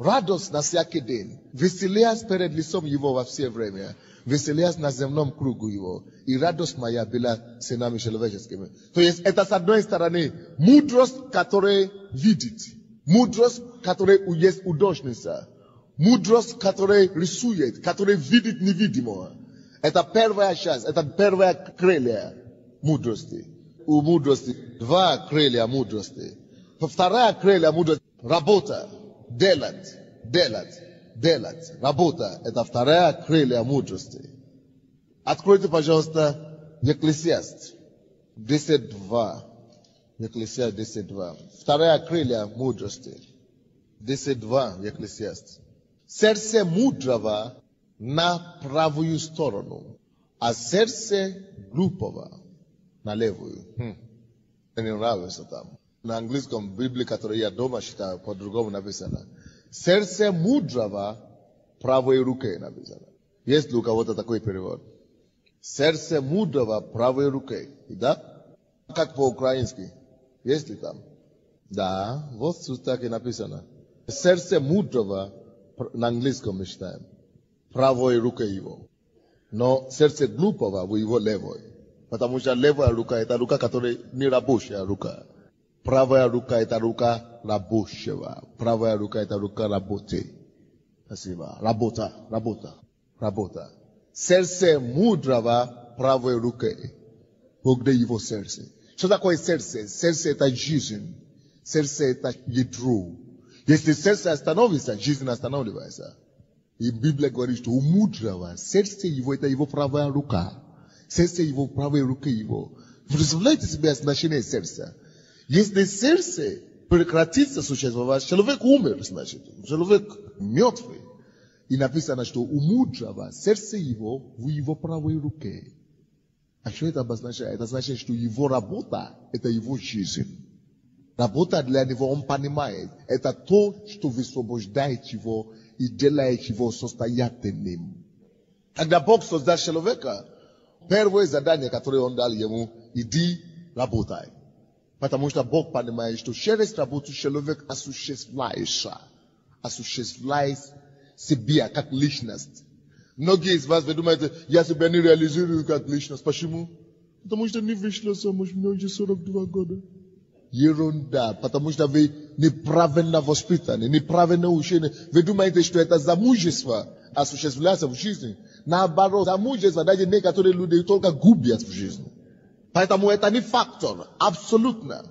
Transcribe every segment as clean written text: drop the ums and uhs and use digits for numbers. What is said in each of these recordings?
Radość na всякий день. Веселясь перед лицом Его во все время. Веселясь на земном кругу Его. И радость моя была сынами человеческими. То есть это с одной стороны мудрость, которая видит. Мудрость, которая есть художница. Мудрость, которая рисует, которая видит невидимого. Это первая часть, это первое крылья мудрости. У мудрости два крылья мудрости. Вторая крылья мудрости – работа, делать. Работа – это вторая крылья мудрости. Откройте, пожалуйста, Екклесиаст 10.2. Екклесиаст 10.2. Вторая крылья мудрости. 10.2 Екклесиаст. Сердце мудрого на правую сторону, а сердце глупого на левую. Мне нравится там. На английском Библии, которую я дома читаю, по-другому написано. Сердце мудрого правой рукой написано. Есть ли у кого-то такой перевод? Сердце мудрого правой рукой. Да? Как по-украински? Есть ли там? Да, вот тут так и написано. Сердце мудрого на английском мы читаем. Правой рукой его. Но сердце глупого в его левой. Потому что левая рука – это рука, которая не рабочая рука. Правая рука – это рука рабочего. Правая рука – это рука работы. Спасибо. Работа. Сердце мудрого правой рукой. Бог дает его сердце. Что такое сердце? Сердце – это жизнь. Сердце – это ядро. Если сердце остановится, жизнь останавливается. И Библия говорит, что у мудрого сердце его – это его правая рука. Сердце его, правой руки его. Вы представляете себе значение сердца? Если сердце прекратится существовать, человек умер, значит. Человек мертвый. И написано, что у мудрого сердце его в его правой руке. А что это обозначает? Это значит, что его работа – это его жизнь. Работа для него, он понимает, это то, что высвобождает его и делает его состоятельным. Когда Бог создал человека, первое задание, которое он дал ему, иди работай. Потому что Бог понимает, что через работу человек осуществляет себя как личность. Многие из вас, вы думаете, я себя не реализую как личность. Почему? Потому что не вышла замуж, мне уже 42 года. Ерунда, потому что вы неправильно воспитаны, неправильно учены. Вы думаете, что это замужество осуществляется в жизни. Наоборот, замужество, даже некоторые люди только губят в жизни. Поэтому это не фактор, абсолютно.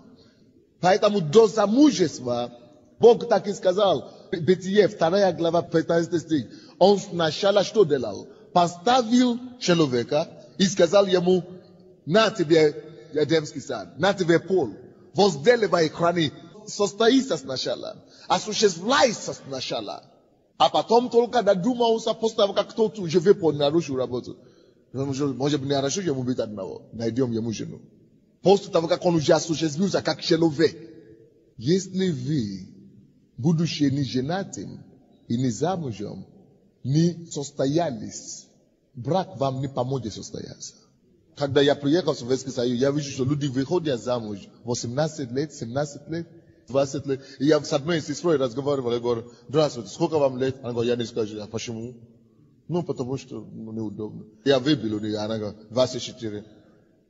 Поэтому до замужества, Бог так и сказал, Бытие, 2 глава, 15 стих, он сначала что делал? Поставил человека и сказал ему, на тебе Эдемский сад, на тебе пол. Возделывай, храни, состоится сначала, осуществляйся сначала, а потом только додумался, после того, как кто-то уже нарушил работу. Может быть, не нарушил ему быть одного, найдем ему жену. После того, как он уже осуществился как человек. Если вы, будучи не женатым и не замужем, не состоялись, брак вам не поможет состояться. Когда я приехал в Советский Союз, я вижу, что люди выходят замуж 18 лет, 17 лет, 20 лет. И я с одной сестрой разговаривал, я говорю, здравствуйте, сколько вам лет? Она говорит, я не скажу, а почему? Ну, потому что неудобно. Я выбил, она говорит, 24.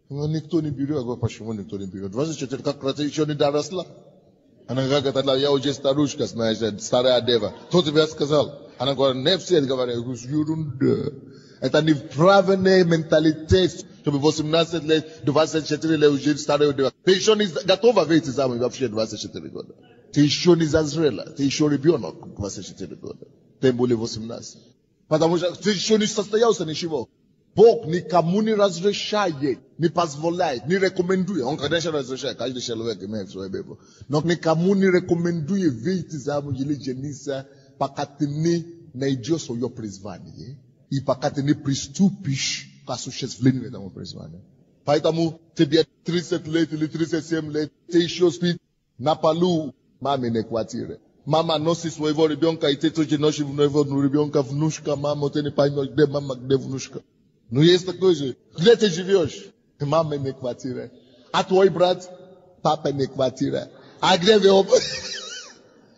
Никто не берет, я говорю, почему никто не берет? 24, как раз еще не доросла. Она говорит, я уже старушка, знаешь, старая дева. Кто тебе сказал? Она говорит, не все говорят, я говорю, ерунда. Это неправильный менталитет, чтобы 18 лет, 24 лет уже старая дева. Ты еще не готова выйти замуж вообще 24 года. Ты еще не зазрела, ты еще ребенок 24 года. Тем более 18. Потому что ты еще не состоялся ничего. Бог никому не разрешает, не позволяет, не рекомендует. Он, конечно, разрешает, каждый человек имеет свое выбор. Но никому не рекомендует выйти замуж или жениться, пока ты не найдешь свое призвание. И пока ты не приступишь к осуществлению этого призвания. Поэтому тебе 30 лет или 37 лет, ты еще спишь на полу маминой квартиры. Мама носит своего ребенка, и ты тоже носишь своего ребенка, внучка, мама, ты не поймешь, где мама, где внучка. Ну есть такое же. Где ты живешь? Маминой квартире. А твой брат? Папиной квартире. А где вы оба?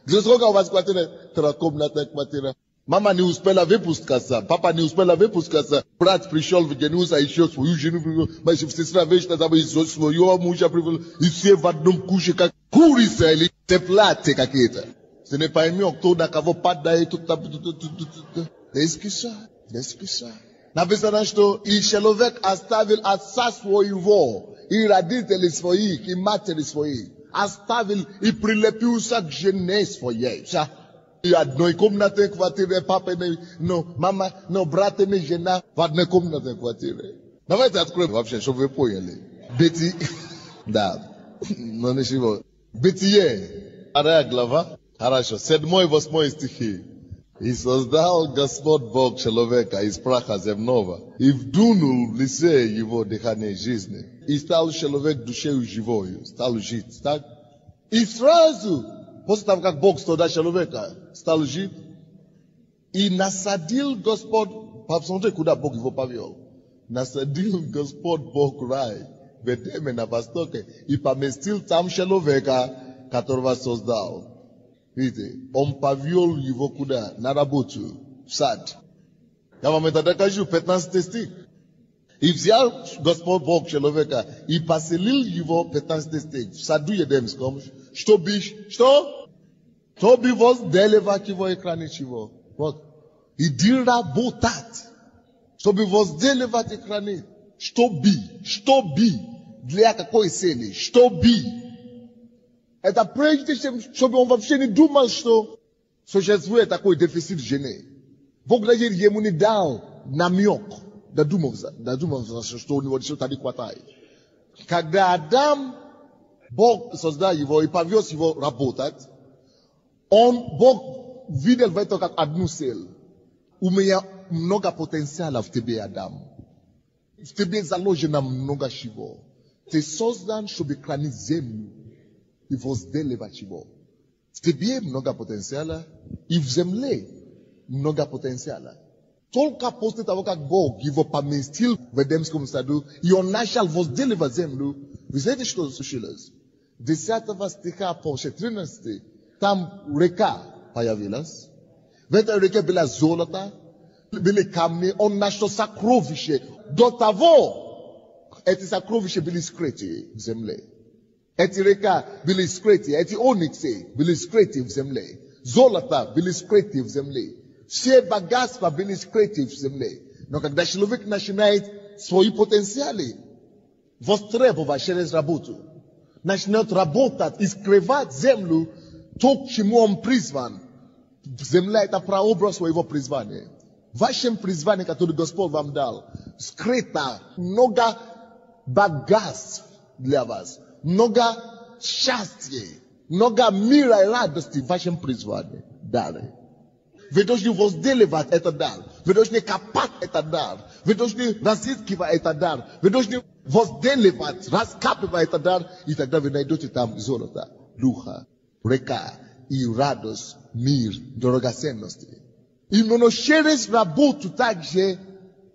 Glisroga u vas kwatire trakom na tek matira. Mama ni uspela ve puskasa, papa ni uspela ve puskasa. Brat prishol vigenu sa ishos for you jenu, mas se stra vez ta tava isos for you muja privil, ici va dum couche ka kuri seli te plate kaketa. Ce n'est pas mieux que da kavo pada e tout. Desquisa. Na pesana sto i shelovek astavil asas wo ivo. I raditelis for i, ki materis for i. Astavil i prilepiu sak jeunesse for ye. Ça. I adnoi kom na te kvatire papa ne no mama no brate ne jena vad ne kom na te kvatire. Na vai tat kro vapshe shove poyele. Beti da. No ne shivo. Beti ye. Ara glava. Хорошо. 7 и 8 стихи. И создал Господь Бог человека из праха земного, и вдунул в лице его дыхание жизни. И стал человек душею живою, стал жить. Так? И сразу, после того, как Бог создал человека, стал жить, и насадил Господь, посмотрите, куда Бог его повел. Насадил Господь Бог рай, в Эдеме на востоке, и поместил там человека, которого создал. Видите, он повел его куда? На работу, в сад. Я вам это докажу, 15 стих. И взял Господь Бог человека и поселил его, 15 стих, в саду Едемском, чтобы возделывать его и хранить его. Вот. Иди работать, чтобы возделывать и хранить. Чтобы, для какой цели? Чтобы. Это прежде чем, чтобы он вообще не думал, что существует такой дефицит жены. Бог даже ему не дал намек, додумался, что у него что-то не хватает. Когда Адам, Бог создал его и повез его работать, Бог видел в этом как одну цель. У меня много потенциала в тебе, Адам. В тебе заложено много чего. Ты создан, чтобы хранить землю. И возделывать его. В тебе много потенциала, и в земле много потенциала. Только после того, как Бог его поместил в Эдемском саду, и он начал возделывать землю, вы знаете, что случилось? 10 стиха по 14, там река появилась. В этой реке была золото, были камни, он нашел сокровища. До того, эти сокровища были скрыты в земле. Эти река были скрыты, эти ониксы были скрыты в земле. Золото были скрыты в земле. Все богатства были скрыты в земле. Но когда человек начинает свои потенциалы востребовать через работу, начнет работать и скрывать землю, то, к чему он призван. Земля — это прообраз своего призвания. В вашем призвании, которое Господь вам дал, скрыто много богатств для вас. Много счастья, много мира и радости в вашем призвании дали. Вы должны возделывать этот дар. Вы должны копать этот дар. Вы должны разыскивать этот дар. Вы должны возделывать, раскапывать этот дар. И тогда вы найдете там золото, духа, река и радость, мир, драгоценности. Именно через работу также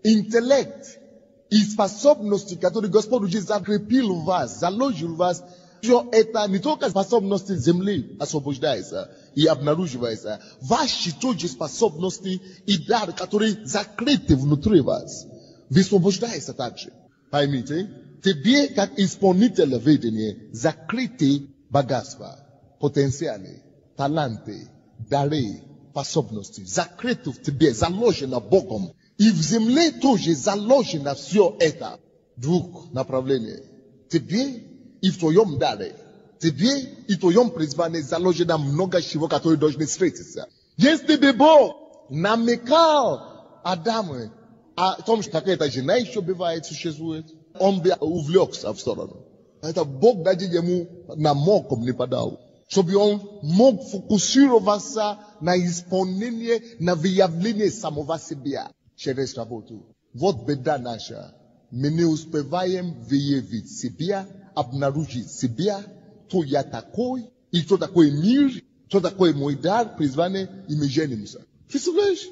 интеллект и способности, которые Господь уже закрепил в вас, заложил в вас, все это не только способности земли освобождаются и обнаруживаются. Ваши тоже способности и дар, которые закрыты внутри вас, высвобождаются также. Поймите, тебе, как исполнитель ведения, закрыты богатства, потенциалы, таланты, дары, способности, закрыты в тебе, заложено Богом. И в земле тоже заложено все это. Двух направлений. Тебе и в твоем даре. Тебе и в твоем призвании заложено много чего, которые должны встретиться. Если бы Бог намекал Адаму о том, что какая-то жена еще бывает, существует, он бы увлекся в сторону. Это Бог даже ему намеком не подал. Чтобы он мог фокусироваться на исполнении, на выявлении самого себя. Через работу. Вот беда наша. Мы не успеваем выявить себя, обнаружить себя, кто я такой, и кто такой мир, кто такой мой дар, призвание, и мы женимся. Представляешь?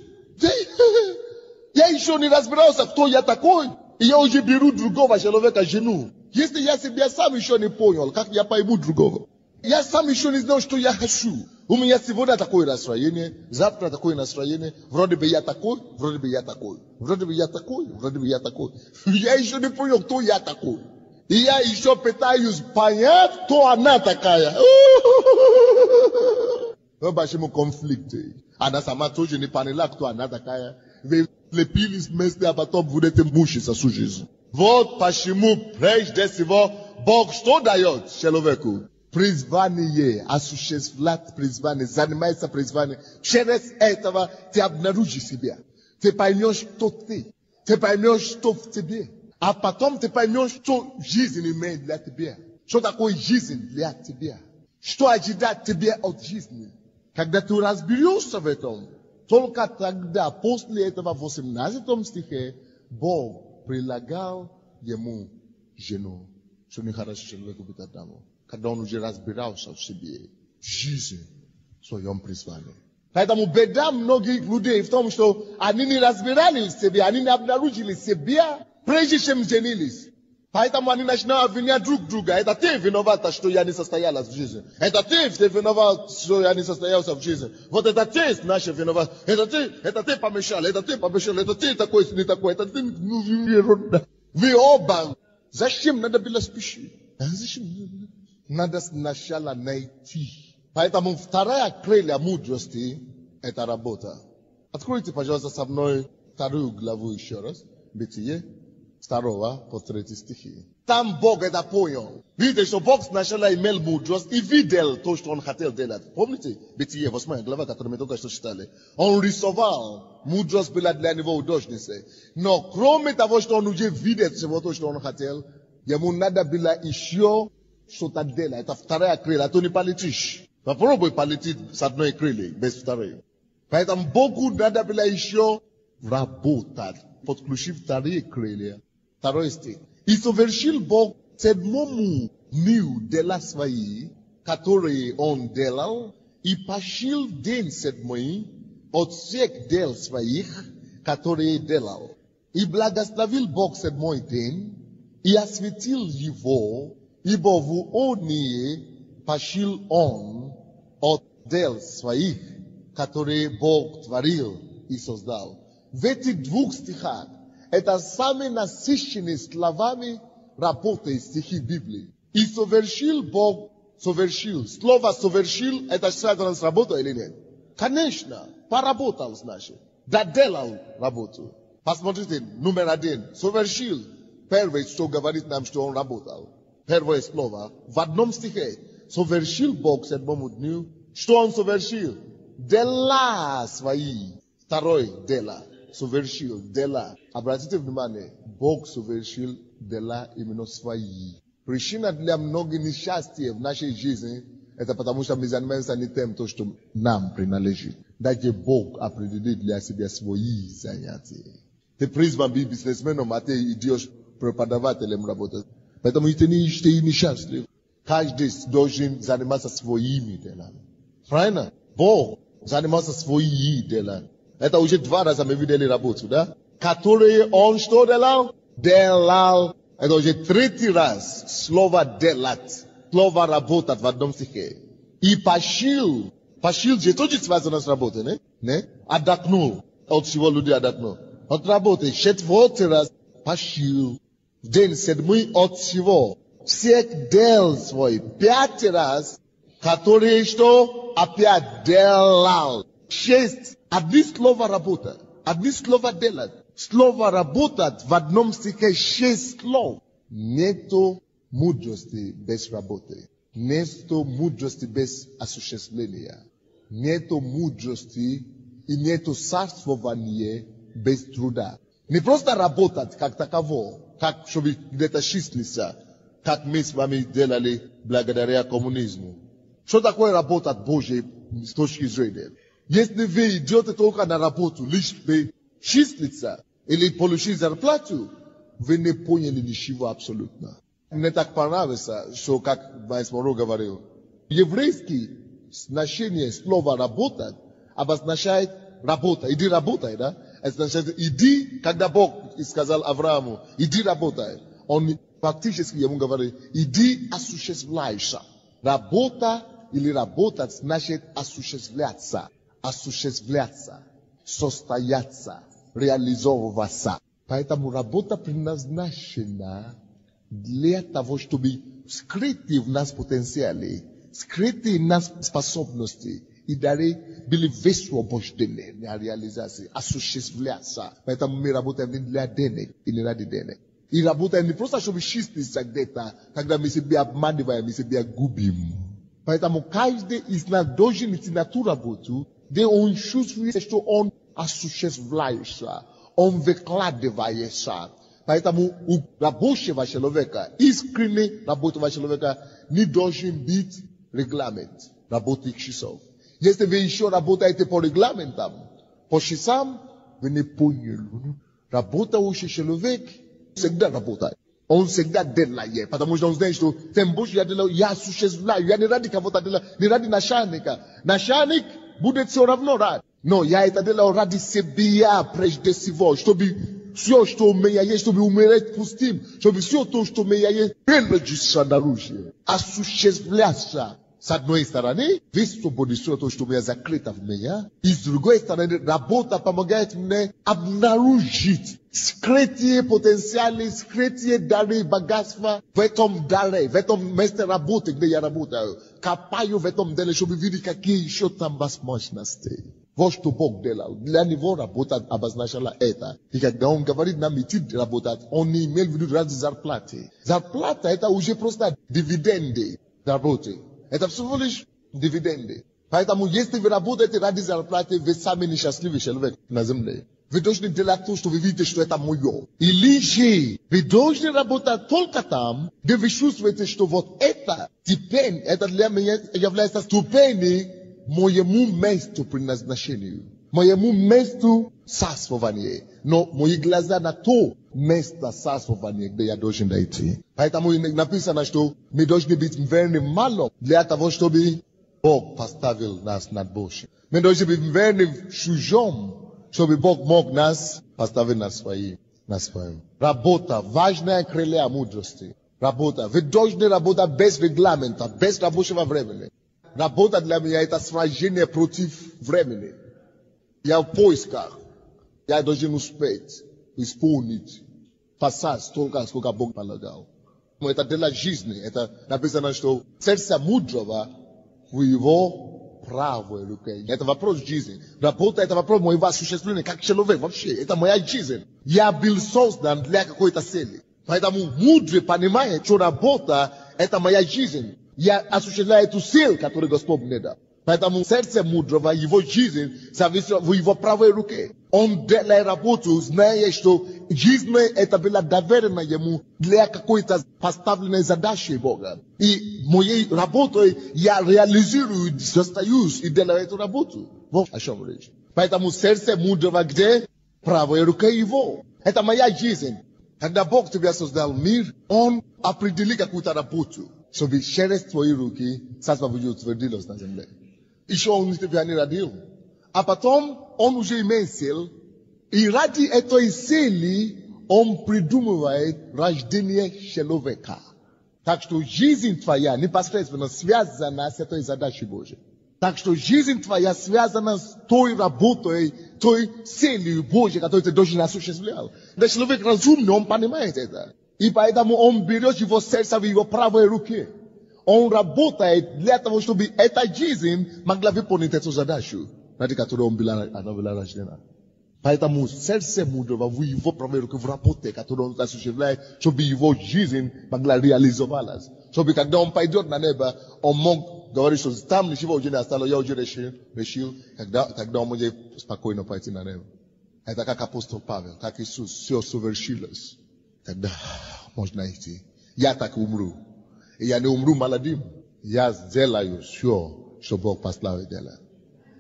Я еще не разбирался, кто я такой, и я уже беру другого человека, жену. Если я себя сам еще не понял, как я пойму другого? Я сам еще не знал, что я хочу. У меня сегодня такое настроение, завтра такое настроение, вроде бы я такой, вроде бы я такой, вроде бы я такой, вроде бы я такой. Я еще не понял, кто я такой. И я еще пытаюсь понять, кто она такая. Вот почему конфликты. Она сама тоже не поняла, кто она такая. Вы слепились вместе, а потом будете мучиться всю жизнь. Вот почему прежде всего Бог что дает человеку? Призвание, осуществлять призвание, занимается призванием. Через этого ты обнаружишь себя. Ты поймешь, кто ты. Ты поймешь, что в тебе. А потом ты поймешь, что жизнь имеет для тебя. Что такое жизнь для тебя. Что ожидать тебе от жизни. Когда ты разберешься в этом, только тогда, после этого, в 18 стихе, Бог прилагал ему жену. Что нехорошо человеку быть одному. Когда он уже разбирался в себе, в жизни, в своем призвании. Поэтому беда многих людей в том, что они не разбирались в себе, они не обнаружили себя, прежде чем женились. Поэтому они начинают обвинять друг друга. Это ты виновата, что я не состоялась в жизни. Это ты виноват, что я не состоялся в жизни. Вот это ты, значит, виноват. Это ты помешал, это ты такой, не такой, это ты, ерунда. Вы оба. Зачем надо было спешить? Зачем? Надо сначала найти. Поэтому вторая крылья мудрости – это работа. Откройте, пожалуйста, со мной 2 главу еще раз. Бытие, 2 по 3 стихи. Там Бог это понял. Видите, что Бог сначала имел мудрость и видел то, что Он хотел делать. Помните? Бытие, 8 глава, которую мы только что читали. Он рисовал. Мудрость была для него художницей. Но кроме того, что он уже видел всего то, что он хотел, ему надо было еще что-то делать. Это вторая крылья, а то не полетишь. Попробуй полететь с одной крыльей, без второй. Поэтому Богу надо было еще работать, подключив вторые крылья. 2 стих. И совершил Бог 7-му дню дела свои, которые Он делал, и пошил день 7 от всех дел своих, которые делал. И благословил Бог 7-й день, и осветил его, ибо в оние пошил Он от дел своих, которые Бог творил и создал. В этих 2 стихах это самые насыщенные словами работы стихи Библии. И совершил Бог, совершил. Слово совершил, это связано с работой или нет? Конечно, поработал, значит. Доделал работу. Посмотрите, номер 1. Совершил. Первое, что говорит нам, что он работал. Первое слово. В одном стихе. Совершил Бог 7-му дню. Что он совершил? Дела свои. Второе дело. Совершил дела. Обратите внимание. Бог совершил дела именно свои. Причина для многих несчастья в нашей жизни, это потому что мы занимаемся не тем, то, что нам принадлежит. Дайте Бог определить для себя свои занятия. Ты призван быть бизнесменом, а ты идешь преподавателем работать. Поэтому ты несчастлив. Каждый должен заниматься своими делами. Правильно? Бог занимался своими делами. Это уже 2 раза мы видели работу, да? Которые он что делал? Делал. Это уже 3-й раз. Слово делать. Слово работать в одном стихе. И пошил. Пошил же тоже связано с работой, не? Отдохнул. От чего люди отдохнул? От работы. 4-й раз пошил. В день 7-й от всего. Всех дел свой. 5-й раз. Которые что? Опять делал. 6. Одни слова работать. Одни слова делать. Слово работать в одном стихе 6 слов. Нету мудрости без работы. Нету мудрости без осуществления. Нету мудрости и нету царствования без труда. Не просто работать как таково, как чтобы где-то числиться, как мы с вами делали благодаря коммунизму. Что такое работать Божьей с точки зрения? Если вы идете только на работу, лишь бы числиться или получить зарплату, вы не поняли ничего абсолютно. Мне так понравится, что, как Майсморо говорил, еврейский значение слова «работать» обозначает «работа». Иди работай, да? Это значит «иди», когда Бог сказал Аврааму «иди работай». Он фактически ему говорит «иди осуществляйся». Работа или работать, значит осуществляться, состояться, реализовываться. Поэтому работа предназначена для того, чтобы скрытые в нас потенциалы, скрытые в нас способности и дары были высвобождены для реализации, осуществляться. Поэтому мы работаем не для денег и не ради денег. И работаем не просто, чтобы чиститься где-то, когда мы себя обманываем, мы себя губим. Поэтому каждый из нас должен идти на ту работу, где он чувствует, что он осуществляется, он выкладывается. Поэтому у рабочего человека, искренне рабочего человека, не должен быть регламент работы часов. Если вы еще работаете по регламентам, по часам, вы не поняли. Работающий человек всегда работает. Он всегда делает, потому что он знает, что тем больше я делаю, я осуществляю, я не ради кого-то делаю, не ради начальника. Начальник будет все равно рад. Но я это делаю ради себя прежде всего, чтобы все, что у меня есть, чтобы умереть пустым, чтобы все то, что у меня есть, выложиться наружу, осуществляться. С одной стороны, высвободить все то, что у меня закрыто в меня, и с другой стороны, работа помогает мне обнаружить скрытые потенциалы, скрытые дары, богатства в этом даре, в этом месте работы, где я работаю. Копаю в этом деле, чтобы видеть, какие еще там возможности. Вот что Бог делал. Для него работа обозначала это. И когда он говорит нам идти работать, он не имел в виду ради зарплаты. Зарплата это уже просто дивиденды работы. Это всего лишь дивиденды. Поэтому, если вы работаете ради зарплаты, вы сами несчастливый человек на земле. Вы должны делать то, что вы видите, что это мое. Или же, вы должны работать только там, где вы чувствуете, что вот это ступень, это для меня является ступенью моему месту предназначению, моему месту царствования. Но мои глаза на то место царствования, где я должен дойти. Поэтому написано, что мы должны быть верным малым для того, чтобы Бог поставил нас над Божьим. Мы должны быть верным чужим, чтобы Бог мог нас поставить на своим. Работа, важная крылья мудрости. Работа. Вы должны работать без регламента, без рабочего времени. Работа для меня это сражение против времени. Я в поисках. Я должен успеть исполнить, passar столько, сколько Бог полагал. Но это для жизни. Это написано, что сердце мудрого в его правой руке. Это вопрос жизни. Работа это вопрос моего осуществления как человек вообще. Это моя жизнь. Я был создан для какой-то цели. Поэтому мудрый понимает, что работа это моя жизнь. Я осуществляю эту цель, которую Господь мне дал. Поэтому сердце мудрого, его жизнь, зависит в его правой руке. Он делает работу, зная, что жизнь это была доверена ему для какой-то поставленной задачи Бога. И моей работой я реализирую, остаюсь и делаю эту работу. Вот о чем речь. Поэтому сердце мудрого где? Правой руке его. Это моя жизнь. Когда Бог тебя создал мир, Он определил какую-то работу, чтобы через твои руки Царство Божье утвердилось на земле. Еще Он тебя не родил. А потом Он уже имеет цель. И ради этой цели Он придумывает рождение человека. Так что жизнь твоя непосредственно связана с этой задачей Божьей. Так что жизнь твоя связана с той работой, той целью Божьей, которую ты должен осуществлять. Да человек разумный, он понимает это. И поэтому он берет его сердце в его правой руке. Он работает для того, чтобы эта жизнь могла выполнить эту задачу, ради которой она была рождена. Поэтому сердце мудрого в его правой руке в работе, которую он осуществляет, чтобы его жизнь могла реализовалась. Чтобы когда он пойдет на небо, он мог говорить, что там ничего уже не осталось, я уже решил, когда он может спокойно пойти на небо. Это как апостол Павел, как Иисус, все совершилось. Тогда можно идти. Я так умру. И я не умру молодым. Я сделаю все, что Бог послал делать.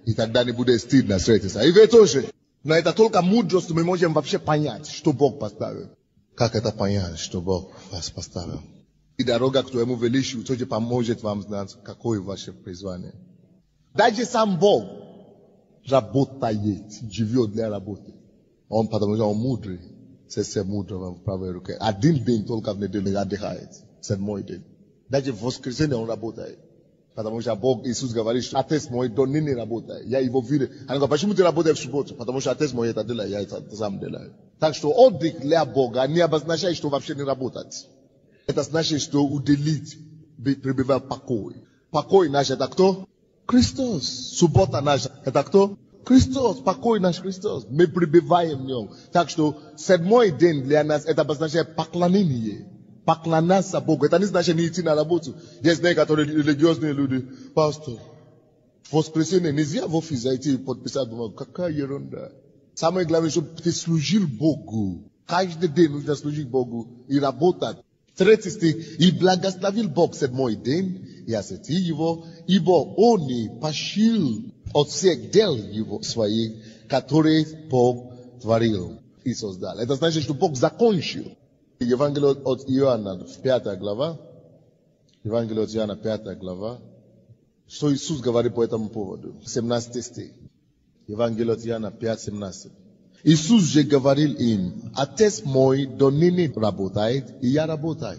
И тогда не будет стыдно встретиться. И вы тоже. Но это только мудрость, мы можем вообще понять, что Бог поставил. Как это понять, что Бог вас поставил? И дорога к твоему величию тоже поможет вам знать, какое ваше призвание. Даже сам Бог работает, живет для работы. Он, потому что он мудрый, сердце мудрого в правой руке. Один день только в неделю отдыхает, седьмой день. Даже в воскресенье он работает. Потому что Бог Иисус говорит, что отец мой до ныне работает. Я его видел. Она говорит, почему ты работаешь в субботу? Потому что отец мой это делает, я это сам делаю. Так что отдых для Бога не обозначает, что вообще не работать. Это значит, что уделить, пребывать покой. Покой наш это кто? Христос. Суббота наша это кто? Христос. Покой наш Христос. Мы пребываем в нем. Так что седьмой день для нас это обозначает поклонение. Поклоняться Богу. Это не значит не идти на работу. Есть некоторые религиозные люди. Пастор, в воскресенье нельзя в офис зайти и подписать бумагу. Какая ерунда. Самое главное, чтобы ты служил Богу. Каждый день нужно служить Богу и работать. 3 стих. И благословил Бог седьмой день и осветил его, ибо он и пошил от всех дел его своих, которые Бог творил и создал. Это значит, что Бог закончил. Евангелие от Иоанна, 5 глава. Евангелие от Иоанна, 5 глава. Что Иисус говорит по этому поводу? 17 стих. Евангелие от Иоанна, 5, 17. Иисус же говорил им, отец мой до ныне работает, и я работаю.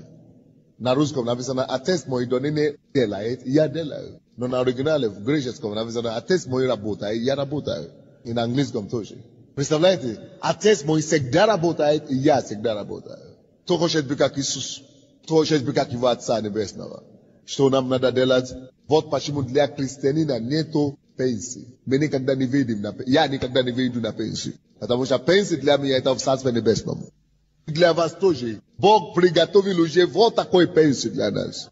На русском написано, отец мой до ныне делает, и я делаю. Но на оригинале, в греческом написано, отец мой работает, и я работаю. И на английском тоже. Представляете? Отец мой всегда работает, и я всегда работаю. Кто хочет быть как Иисус? Кто хочет быть как его Отца Небесного? Что нам надо делать? Вот почему для христианина нету пенсии. Мы никогда не видим на пенсии. Я никогда не выйду на пенсию. Потому что пенсия для меня это в Царстве Небесном. Для вас тоже. Бог приготовил уже вот такой пенсию для нас.